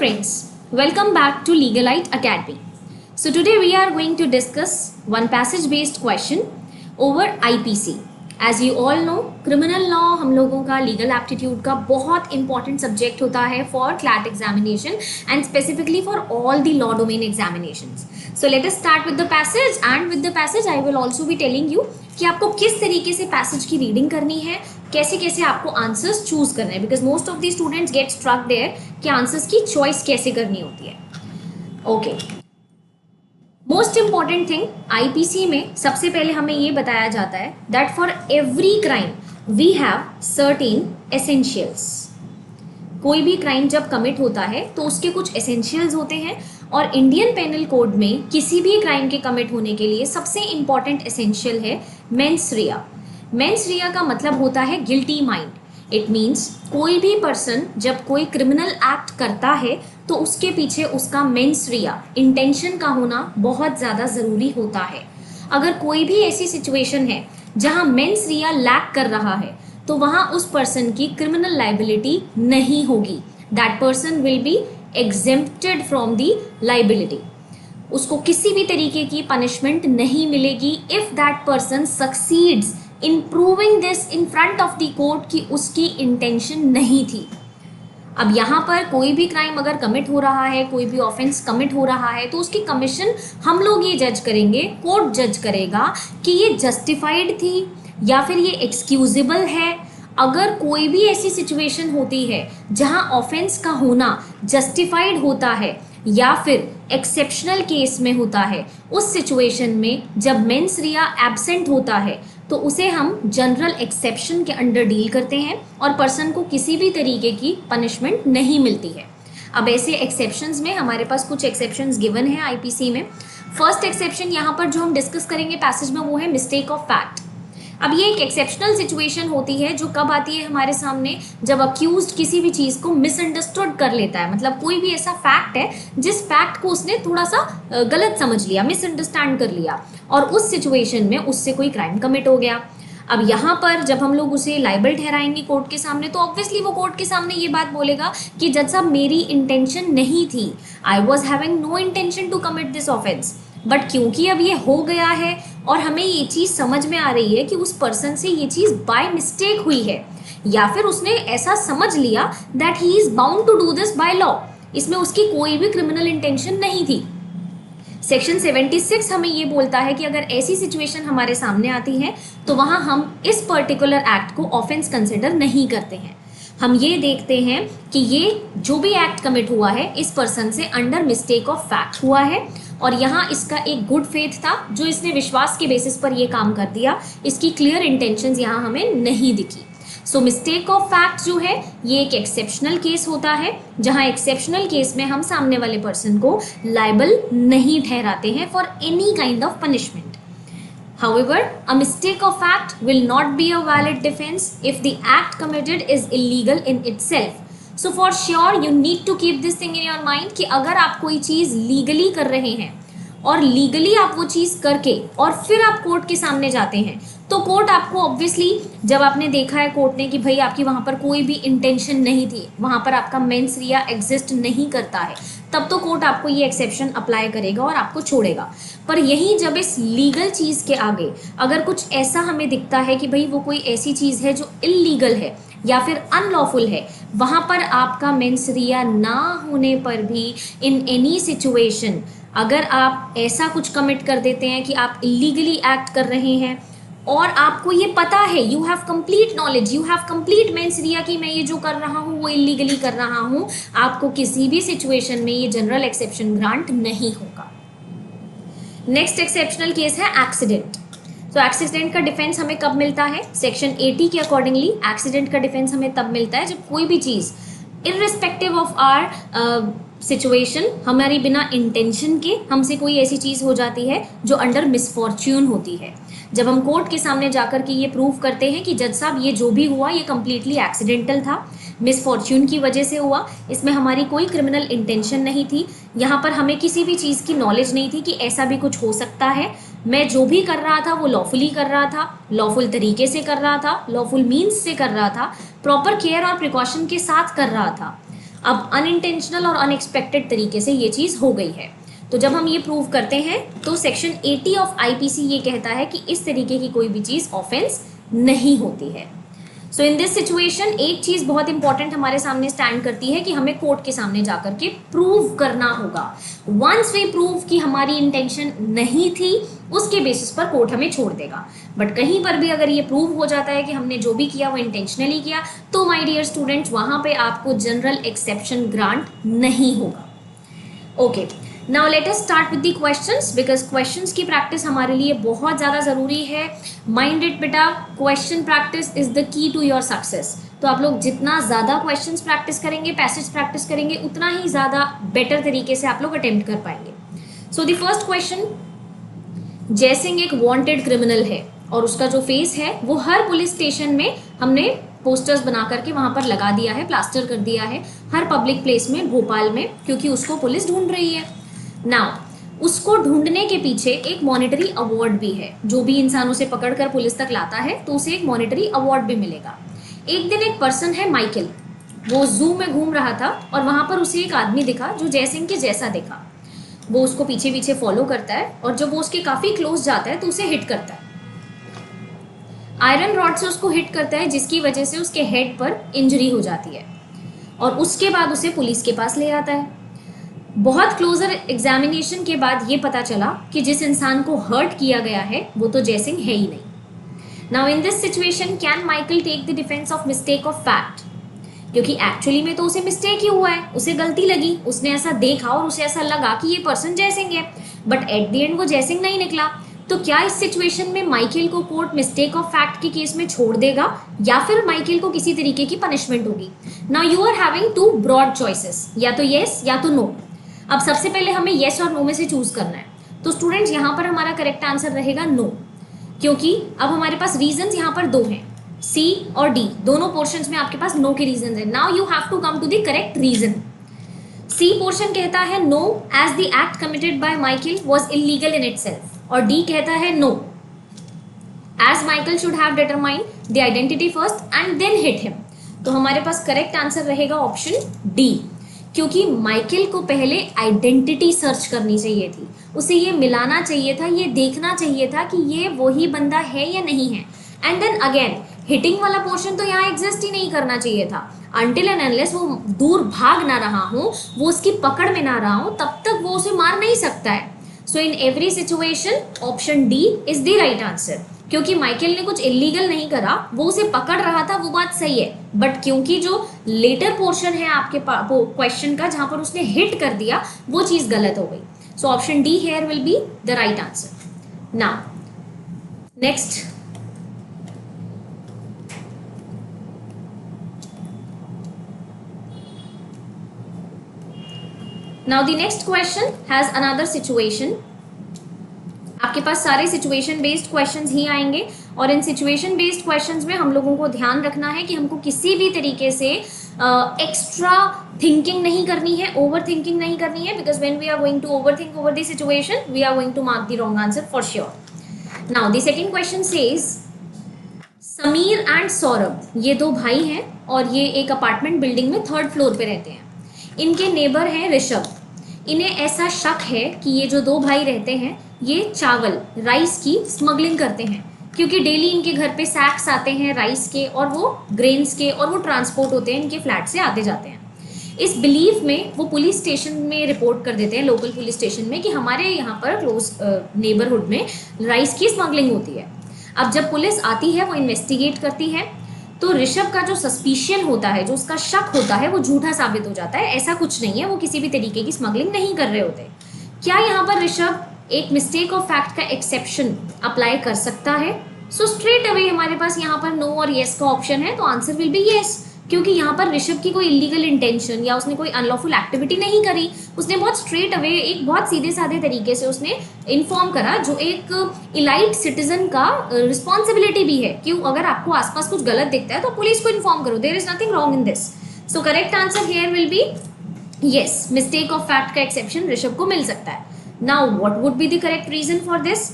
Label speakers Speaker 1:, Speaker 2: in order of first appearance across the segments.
Speaker 1: friends, welcome back to Legalite Academy. So today we are going to discuss one passage based question over IPC. As you all know, criminal law हम लोगों का legal aptitude का बहुत important subject होता है for CLAT examination and specifically for all the law domain examinations. So let us start with the passage, and with the passage I will also be telling you कि आपको किस तरीके से passage की reading करनी है, कैसे कैसे आपको आंसर्स चूज करना है, because most of the students get struck there कि आंसर्स की चॉइस कैसे करनी होती है. Okay, most important thing IPC में सबसे पहले हमें ये बताया जाता है that for every crime we have certain essentials. कोई भी क्राइम जब कमिट होता है तो उसके कुछ एसेंशियल्स होते हैं, और इंडियन पेनल कोड में किसी भी क्राइम के कमिट होने के लिए सबसे इंपॉर्टेंट एसेंशियल है मेंस रिया. मेंस रिया का मतलब होता है गिल्टी माइंड. इट मीन्स कोई भी पर्सन जब कोई क्रिमिनल एक्ट करता है तो उसके पीछे उसका मेंस रिया, इंटेंशन का होना बहुत ज़्यादा ज़रूरी होता है. अगर कोई भी ऐसी सिचुएशन है जहां मेंस रिया लैक कर रहा है तो वहां उस पर्सन की क्रिमिनल लाइबिलिटी नहीं होगी. That person will be exempted from the liability. उसको किसी भी तरीके की पनिशमेंट नहीं मिलेगी if that person succeeds in proving this in front of the court कि उसकी इंटेंशन नहीं थी. अब यहाँ पर कोई भी क्राइम अगर कमिट हो रहा है, कोई भी ऑफेंस कमिट हो रहा है, तो उसकी कमीशन हम लोग ये जज करेंगे, कोर्ट जज करेगा कि ये जस्टिफाइड थी या फिर ये एक्सक्यूजेबल है. अगर कोई भी ऐसी सिचुएशन होती है जहां ऑफेंस का होना जस्टिफाइड होता है या फिर एक्सेप्शनल केस में होता है, उस सिचुएशन में जब मेंस रिया एब्सेंट होता है तो उसे हम जनरल एक्सेप्शन के अंडर डील करते हैं और पर्सन को किसी भी तरीके की पनिशमेंट नहीं मिलती है. अब ऐसे एक्सेप्शंस में हमारे पास कुछ एक्सेप्शंस गिवन है आईपीसी में. फर्स्ट एक्सेप्शन यहाँ पर जो हम डिस्कस करेंगे पैसेज में वो है मिस्टेक ऑफ फैक्ट. अब ये एक एक्सेप्शनल सिचुएशन होती है जो कब आती है हमारे सामने, जब अक्यूज्ड किसी भी चीज़ को मिसअंडरस्टूड कर लेता है. मतलब कोई भी ऐसा फैक्ट है जिस फैक्ट को उसने थोड़ा सा गलत समझ लिया, मिसअंडरस्टैंड कर लिया, और उस सिचुएशन में उससे कोई क्राइम कमिट हो गया. अब यहाँ पर जब हम लोग उसे लाइबल ठहराएंगे कोर्ट के सामने तो ऑब्वियसली वो कोर्ट के सामने ये बात बोलेगा कि जज साहब मेरी इंटेंशन नहीं थी, I was having no intention to commit this offence, but क्योंकि अब ये हो गया है और हमें ये चीज़ समझ में आ रही है कि उस पर्सन से ये चीज़ बाय मिस्टेक हुई है या फिर उसने ऐसा समझ लिया that he is bound to do this by law, इसमें उसकी कोई भी क्रिमिनल इंटेंशन नहीं थी. सेक्शन 76 हमें ये बोलता है कि अगर ऐसी सिचुएशन हमारे सामने आती है तो वहाँ हम इस पर्टिकुलर एक्ट को ऑफेंस कंसिडर नहीं करते हैं. हम ये देखते हैं कि ये जो भी एक्ट कमिट हुआ है इस पर्सन से अंडर मिस्टेक ऑफ फैक्ट हुआ है, और यहाँ इसका एक गुड फेथ था जो इसने विश्वास के बेसिस पर ये काम कर दिया. इसकी क्लियर इंटेंशंस यहाँ हमें नहीं दिखी. सो मिस्टेक ऑफ फैक्ट जो है ये एक एक्सेप्शनल केस होता है जहाँ एक्सेप्शनल केस में हम सामने वाले पर्सन को लाइबल नहीं ठहराते हैं for any kind of punishment. However, a mistake of fact will not be a valid defense if the act committed is illegal in itself. So for sure you need to keep this thing in your mind कि अगर आप कोई चीज़ legally कर रहे हैं और legally आप वो चीज़ करके और फिर आप कोर्ट के सामने जाते हैं तो कोर्ट आपको ऑब्वियसली, जब आपने देखा है कोर्ट ने कि भाई आपकी वहाँ पर कोई भी इंटेंशन नहीं थी, वहाँ पर आपका मेंस रिया एग्जिस्ट नहीं करता है, तब तो कोर्ट आपको ये एक्सेप्शन अप्लाई करेगा और आपको छोड़ेगा. पर यहीं जब इस लीगल चीज़ के आगे अगर कुछ ऐसा हमें दिखता है कि भाई वो कोई ऐसी चीज़ है जो इल्लीगल है या फिर अनलॉफुल है, वहाँ पर आपका मेंस रिया ना होने पर भी इन एनी सिचुएशन अगर आप ऐसा कुछ कमिट कर देते हैं कि आप इलीगली एक्ट कर रहे हैं और आपको ये पता है, you have complete knowledge, you have complete mains रिया कि मैं ये जो कर रहा हूँ वो इलीगली कर रहा हूँ, आपको किसी भी सिचुएशन में ये जनरल एक्सेप्शन ग्रांट नहीं होगा. नेक्स्ट एक्सेप्शनल केस है एक्सीडेंट. तो एक्सीडेंट का डिफेंस हमें कब मिलता है? सेक्शन 80 के अकॉर्डिंगली एक्सीडेंट का डिफेंस हमें तब मिलता है जब कोई भी चीज़ इर्रिस्पेक्टिव ऑफ आर सिचुएशन हमारी बिना इंटेंशन के हमसे कोई ऐसी चीज़ हो जाती है जो अंडर मिसफॉर्च्यून होती है. जब हम कोर्ट के सामने जाकर के ये प्रूव करते हैं कि जज साहब ये जो भी हुआ ये कम्प्लीटली एक्सीडेंटल था, मिसफॉर्च्यून की वजह से हुआ, इसमें हमारी कोई क्रिमिनल इंटेंशन नहीं थी, यहाँ पर हमें किसी भी चीज़ की नॉलेज नहीं थी कि ऐसा भी कुछ हो सकता है, मैं जो भी कर रहा था वो लॉफुली कर रहा था, लॉफुल तरीके से कर रहा था, लॉफुल मीन्स से कर रहा था, प्रॉपर केयर और प्रिकॉशन के साथ कर रहा था. अब अनइंटेंशनल और अनएक्सपेक्टेड तरीके से ये चीज़ हो गई है, तो जब हम ये प्रूव करते हैं तो सेक्शन 80 ऑफ आईपीसी ये कहता है कि इस तरीके की कोई भी चीज़ ऑफेंस नहीं होती है। सो इन दिस सिचुएशन एक चीज़ बहुत इंपॉर्टेंट हमारे सामने स्टैंड करती है कि हमें कोर्ट के सामने जाकर के प्रूव करना होगा। वंस वी प्रूव कि हमारी इंटेंशन नहीं थी, उसके बेसिस पर कोर्ट हमें छोड़ देगा। बट कहीं पर भी अगर ये प्रूव हो जाता है कि हमने जो भी किया वो इंटेंशनली किया, तो माय डियर स्टूडेंट्स वहाँ पे आपको जनरल एक्सेप्शन ग्रांट नहीं होगा। Okay, now let us start with the questions, because questions की प्रैक्टिस हमारे लिए बहुत ज़्यादा ज़रूरी है। माइंड इट बेटा, question practice is the key to your success. तो आप लोग जितना ज़्यादा क्वेश्चंस प्रैक्टिस करेंगे, पैसेज प्रैक्टिस करेंगे, उतना ही ज़्यादा बेटर तरीके से आप लोग अटेम्प्ट कर पाएंगे। So the first question, Jaisingh एक वांटेड क्रिमिनल है और उसका जो फेस है वो हर पुलिस स्टेशन में हमने पोस्टर्स बना करके वहाँ पर लगा दिया है, प्लास्टर कर दिया है, हर पब्लिक प्लेस में भोपाल में, क्योंकि उसको पुलिस ढूंढ रही है। नाउ उसको ढूंढने के पीछे एक मॉनेटरी अवार्ड भी है। जो भी इंसान उसे पकड़कर पुलिस तक लाता है तो उसे एक मॉनेटरी अवार्ड भी मिलेगा। एक दिन एक पर्सन है माइकल, वो जू में घूम रहा था और वहाँ पर उसे एक आदमी दिखा जो जयसिंह के जैसा दिखा। वो उसको पीछे पीछे फॉलो करता है और जब वो उसके काफ़ी क्लोज जाता है तो उसे हिट करता है, आयरन रॉड से उसको हिट करता है, जिसकी वजह से उसके हेड पर इंजरी हो जाती है और उसके बाद उसे पुलिस के पास ले आता है। बहुत क्लोजर एग्जामिनेशन के बाद ये पता चला कि जिस इंसान को हर्ट किया गया है वो तो जयसिंह है ही नहीं। Now in this situation can Michael take the defence of mistake of fact, क्योंकि एक्चुअली में तो उसे मिस्टेक ही हुआ है, उसे गलती लगी, उसने ऐसा देखा और उसे ऐसा लगा कि ये पर्सन जयसिंह है, बट एट द एंड वो जयसिंह नहीं निकला। तो क्या इस सिचुएशन में माइकल को कोर्ट मिस्टेक ऑफ फैक्ट के केस में छोड़ देगा या फिर माइकल को किसी तरीके की पनिशमेंट होगी? Now you are having two broad choices, या तो येस या तो नो। अब सबसे पहले हमें येस और नो में से चूज करना है। तो स्टूडेंट्स यहाँ पर हमारा करेक्ट आंसर रहेगा नो, क्योंकि अब हमारे पास रीजंस यहाँ पर दो हैं, सी और डी, दोनों पोर्शंस में आपके पास नो के रीजंस हैं। Now you have to come to the correct reason. C portion कहता है no as the act committed by Michael was illegal in itself, और डी कहता है no as Michael should have determined the identity first and then hit him. तो हमारे पास correct answer रहेगा option D, क्योंकि माइकल को पहले आइडेंटिटी सर्च करनी चाहिए थी, उसे ये मिलाना चाहिए था, ये देखना चाहिए था कि ये वही बंदा है या नहीं है, एंड देन अगेन हिटिंग वाला पोर्शन तो यहाँ एग्जिस्ट ही नहीं करना चाहिए था। अनटिल एंड अनलेस वो दूर भाग ना रहा हो, वो उसकी पकड़ में ना रहा हो, तब तक वो उसे मार नहीं सकता है। So in every situation option D is the right answer, क्योंकि माइकल ने कुछ इलीगल नहीं करा, वो उसे पकड़ रहा था, वो बात सही है, बट क्योंकि जो लेटर पोर्शन है आपके क्वेश्चन का जहां पर उसने हिट कर दिया, वो चीज गलत हो गई। So option D here will be the right answer. Now next, now the next question has another situation। आपके पास सारे सिचुएशन बेस्ड क्वेश्चंस ही आएंगे, और इन सिचुएशन बेस्ड क्वेश्चंस में हम लोगों को ध्यान रखना है कि हमको किसी भी तरीके से एक्स्ट्रा थिंकिंग नहीं करनी है, ओवर थिंकिंग नहीं करनी है, because when we are going to over think over the situation we are going to mark the wrong answer for sure. Now the second question says Sameer and Saurabh, ये दो भाई हैं और ये एक अपार्टमेंट बिल्डिंग में थर्ड फ्लोर पे रहते हैं। इनके नेबर हैं ऋषभ। इन्हें ऐसा शक है कि ये जो दो भाई रहते हैं ये चावल राइस की स्मगलिंग करते हैं, क्योंकि डेली इनके घर पे सैक्स आते हैं राइस के और वो ग्रेन्स के, और वो ट्रांसपोर्ट होते हैं इनके फ्लैट से आते जाते हैं। इस बिलीफ में वो पुलिस स्टेशन में रिपोर्ट कर देते हैं, लोकल पुलिस स्टेशन में, कि हमारे यहाँ पर क्लोज नेबरहुड में राइस की स्मगलिंग होती है। अब जब पुलिस आती है, वो इन्वेस्टिगेट करती है, तो ऋषभ का जो सस्पिशियन होता है, जो उसका शक होता है, वो झूठा साबित हो जाता है। ऐसा कुछ नहीं है, वो किसी भी तरीके की स्मगलिंग नहीं कर रहे होते। क्या यहाँ पर ऋषभ एक मिस्टेक ऑफ फैक्ट का एक्सेप्शन अप्लाई कर सकता है? सो स्ट्रेट अवे हमारे पास यहाँ पर नो और येस का ऑप्शन है, तो आंसर विल बी येस, क्योंकि यहाँ पर ऋषभ की कोई इलीगल इंटेंशन या उसने कोई अनलॉफुल एक्टिविटी नहीं करी। उसने बहुत स्ट्रेट अवे, एक बहुत सीधे साधे तरीके से उसने इन्फॉर्म करा, जो एक इलाइट सिटीजन का रिस्पॉन्सिबिलिटी भी है कि अगर आपको आसपास कुछ गलत दिखता है तो पुलिस को इन्फॉर्म करो। There is nothing wrong in this. So correct answer here will be yes, mistake of fact का एक्सेप्शन ऋषभ को मिल सकता है। Now what would be the correct reason for this?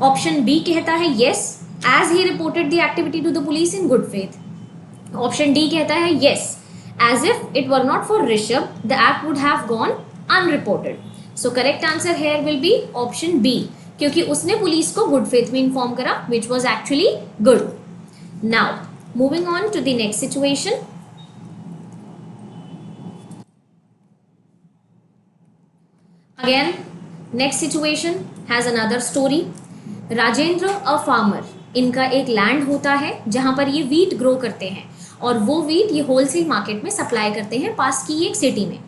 Speaker 1: Option B कहता है yes, as he reported the activity to the police in good faith. Option D कहता है yes, As if it were not for Rishabh, the act would have gone unreported. So correct answer here will be option B, क्योंकि उसने police को good faith में inform करा, which was actually good. Now moving on to the next situation. Again, next situation has another story. Rajendra a farmer, इनका एक land होता है जहां पर ये वीट ग्रो करते हैं और वो वीट ये होलसेल मार्केट में सप्लाई करते हैं पास की एक सिटी में.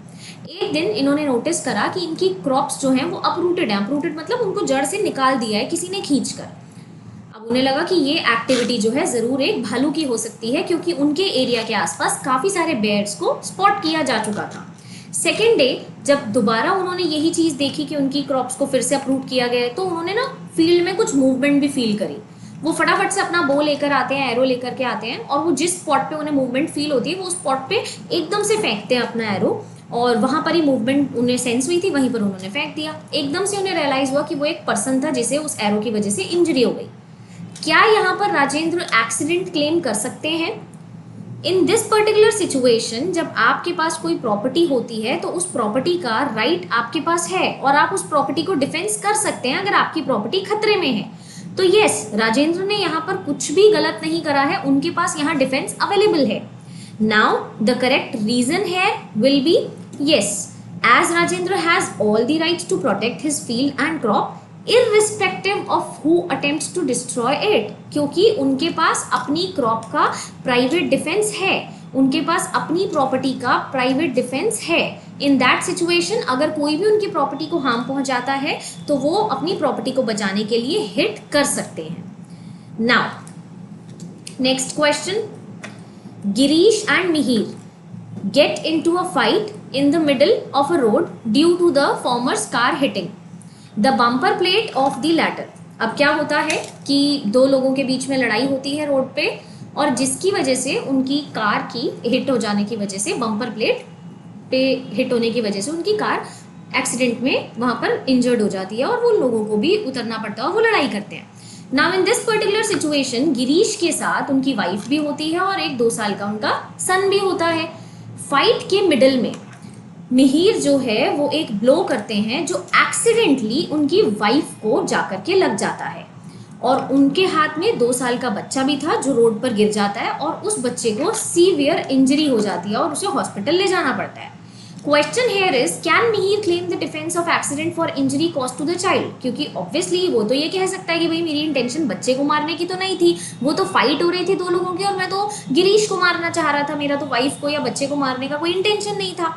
Speaker 1: एक दिन इन्होंने नोटिस करा कि इनकी क्रॉप्स जो हैं वो अपरूटेड हैं. अपरूटेड मतलब उनको जड़ से निकाल दिया है किसी ने खींच कर. अब उन्हें लगा कि ये एक्टिविटी जो है ज़रूर एक भालू की हो सकती है, क्योंकि उनके एरिया के आसपास काफ़ी सारे बेयर्स को स्पॉट किया जा चुका था. सेकेंड डे जब दोबारा उन्होंने यही चीज़ देखी कि उनकी क्रॉप्स को फिर से अप्रूट किया गया है, तो उन्होंने ना फील्ड में कुछ मूवमेंट भी फील करी. वो फटाफट से अपना बो लेकर आते हैं, एरो लेकर के आते हैं, और वो जिस स्पॉट पे उन्हें मूवमेंट फील होती है वो स्पॉट पे एकदम से फेंकते हैं अपना एरो, और वहाँ पर ही मूवमेंट उन्हें सेंस हुई थी, वहीं पर उन्होंने फेंक दिया. एकदम से उन्हें रियलाइज़ हुआ कि वो एक पर्सन था जिसे उस एरो की वजह से इंजरी हो गई. क्या यहाँ पर राजेंद्र एक्सीडेंट क्लेम कर सकते हैं? इन दिस पर्टिकुलर सिचुएशन जब आपके पास कोई प्रॉपर्टी होती है तो उस प्रॉपर्टी का राइट आपके पास है और आप उस प्रॉपर्टी को डिफेंस कर सकते हैं अगर आपकी प्रॉपर्टी खतरे में है. तो यस, राजेंद्र ने यहाँ पर कुछ भी गलत नहीं करा है, उनके पास यहाँ डिफेंस अवेलेबल है. नाउ द करेक्ट रीजन है will be yes, as Rajendra has all the right to protect his field and crop irrespective of who attempts to destroy it, क्योंकि उनके पास अपनी क्रॉप का प्राइवेट डिफेंस है, उनके पास अपनी property का प्राइवेट डिफेंस है. इन दैट सिचुएशन अगर कोई भी उनकी प्रॉपर्टी को हार्म पहुंचाता है तो वो अपनी प्रॉपर्टी को बचाने के लिए हिट कर सकते हैं. Now next question. Girish and Mihir get into a fight in the middle of a road due to the former's car hitting the bumper plate of the latter. अब क्या होता है कि दो लोगों के बीच में लड़ाई होती है रोड पे, और जिसकी वजह से उनकी कार की हिट हो जाने की वजह से, बम्पर प्लेट पे हिट होने की वजह से उनकी कार एक्सीडेंट में वहाँ पर इंजर्ड हो जाती है और वो लोगों को भी उतरना पड़ता है और वो लड़ाई करते हैं. Now in this particular situation Girish के साथ उनकी वाइफ भी होती है और एक 2 साल का उनका सन भी होता है. फाइट के मिडल में मिहिर जो है वो एक ब्लो करते हैं जो एक्सीडेंटली उनकी वाइफ को जाकर के लग जाता है, और उनके हाथ में 2 साल का बच्चा भी था जो रोड पर गिर जाता है और उस बच्चे को सीवियर इंजरी हो जाती है और उसे हॉस्पिटल ले जाना पड़ता है. Question here is can Mihir claim the defence of accident for injury cause to the child? क्योंकि ऑब्वियसली वो तो ये कह सकता है कि भाई मेरी इंटेंशन बच्चे को मारने की तो नहीं थी, वो तो फाइट हो रही थी 2 लोगों की और मैं तो गिरीश को मारना चाह रहा था, मेरा तो वाइफ को या बच्चे को मारने का कोई इंटेंशन नहीं था.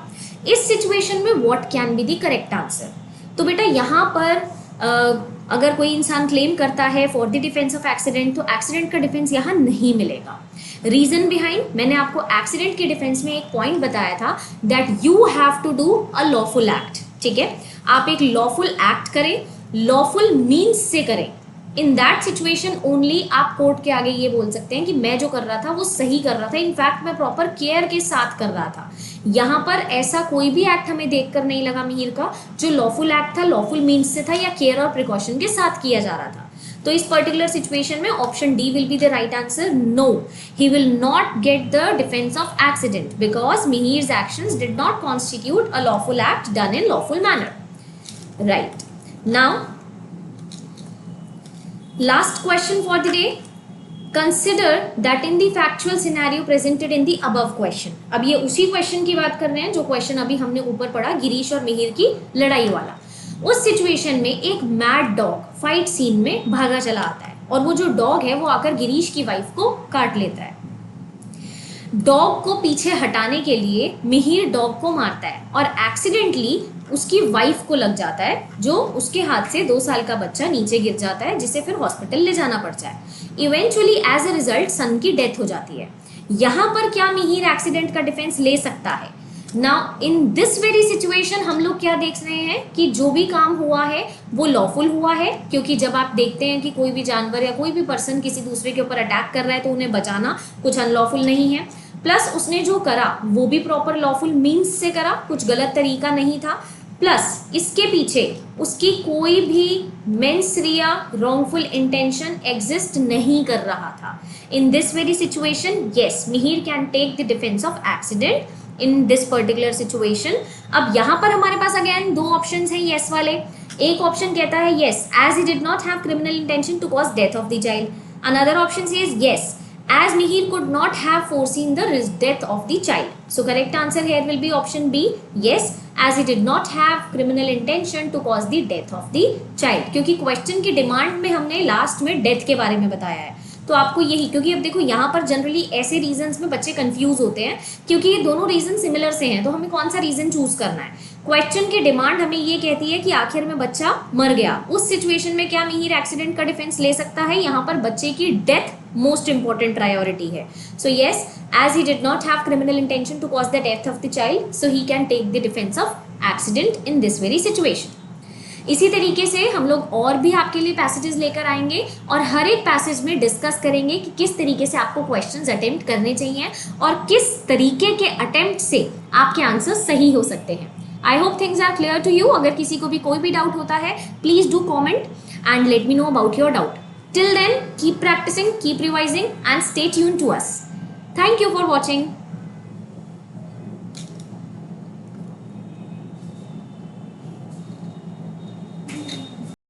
Speaker 1: इस सिचुएशन में what can be the correct answer? तो बेटा यहाँ पर अगर कोई इंसान क्लेम करता है for the defence of accident तो एक्सीडेंट का डिफेंस यहाँ नहीं मिलेगा. रीजन बिहाइंड, मैंने आपको एक्सीडेंट के डिफेंस में एक पॉइंट बताया था that you have to do a lawful act. ठीक है, आप एक लॉफुल एक्ट करें, लॉफुल मीन्स से करें. इन दैट सिचुएशन ओनली आप कोर्ट के आगे ये बोल सकते हैं कि मैं जो कर रहा था वो सही कर रहा था, इनफैक्ट मैं प्रॉपर केयर के साथ कर रहा था. यहाँ पर ऐसा कोई भी एक्ट हमें देखकर नहीं लगा मिहिर का जो लॉफुल एक्ट था, लॉफुल मीन्स से था या केयर और प्रिकॉशन के साथ किया जा रहा था. तो इस पर्टिकुलर सिचुएशन में option D will be the right answer. No, he will not get the defence of accident because Mihir's actions did not constitute a lawful act done in lawful manner. Right, now last question for the day. Consider that in the factual scenario presented in the above question. अब ये उसी question की बात कर रहे हैं जो question अभी हमने ऊपर पढ़ा गिरीश और मिहिर की लड़ाई वाला. उस सिचुएशन में एक मैड डॉग फाइट सीन में भागा चला आता है और वो जो डॉग है वो आकर गिरीश की वाइफ को काट लेता है. डॉग को पीछे हटाने के लिए मिहिर डॉग को मारता है और एक्सीडेंटली उसकी वाइफ को लग जाता है, जो उसके हाथ से 2 साल का बच्चा नीचे गिर जाता है जिसे फिर हॉस्पिटल ले जाना पड़ता है. इवेंचुअली एज अ रिजल्ट सन की डेथ हो जाती है. यहाँ पर क्या मिहिर एक्सीडेंट का डिफेंस ले सकता है? Now in this very situation हम लोग क्या देख रहे हैं कि जो भी काम हुआ है वो लॉफुल हुआ है, क्योंकि जब आप देखते हैं कि कोई भी जानवर या कोई भी पर्सन किसी दूसरे के ऊपर अटैक कर रहा है तो उन्हें बचाना कुछ अनलॉफुल नहीं है. प्लस उसने जो करा वो भी प्रॉपर लॉफुल मीन्स से करा, कुछ गलत तरीका नहीं था. प्लस इसके पीछे उसकी कोई भी मेंसरिया रॉन्गफुल इंटेंशन एग्जिस्ट नहीं कर रहा था. In this very situation yes, Mihir can take the defence of accident in this particular situation. अब यहाँ पर हमारे पास अगेन दो ऑप्शन हैं येस वाले. एक ऑप्शन कहता है yes as he did not have criminal intention to cause death of the child. Another option says yes as Mihir could not have foreseen the death of the child. So correct answer here will be option B, yes, as he did not have criminal intention to cause the death of the child. क्योंकि question की demand में हमने last में death के बारे में बताया है, तो आपको यही, क्योंकि अब देखो यहाँ पर जनरली ऐसे रीजंस में बच्चे कंफ्यूज होते हैं क्योंकि ये दोनों रीजन सिमिलर से हैं, तो हमें कौन सा रीजन चूज करना है. क्वेश्चन की डिमांड हमें ये कहती है कि आखिर में बच्चा मर गया, उस सिचुएशन में क्या मिहिर एक्सीडेंट का डिफेंस ले सकता है. यहाँ पर बच्चे की डेथ मोस्ट इंपॉर्टेंट प्रायोरिटी है. So yes as he did not have criminal intention to cause the death of the child, so he can take the defence of accident in this very situation. इसी तरीके से हम लोग और भी आपके लिए पैसेजेस लेकर आएंगे और हर एक पैसेज में डिस्कस करेंगे कि किस तरीके से आपको क्वेश्चंस अटेम्प्ट करने चाहिए और किस तरीके के अटेम्प्ट से आपके आंसर सही हो सकते हैं. I hope things are clear to you. अगर किसी को भी कोई भी डाउट होता है please do comment and let me know about your doubt. Till then, keep practicing, keep revising, and stay tuned to us. Thank you for watching.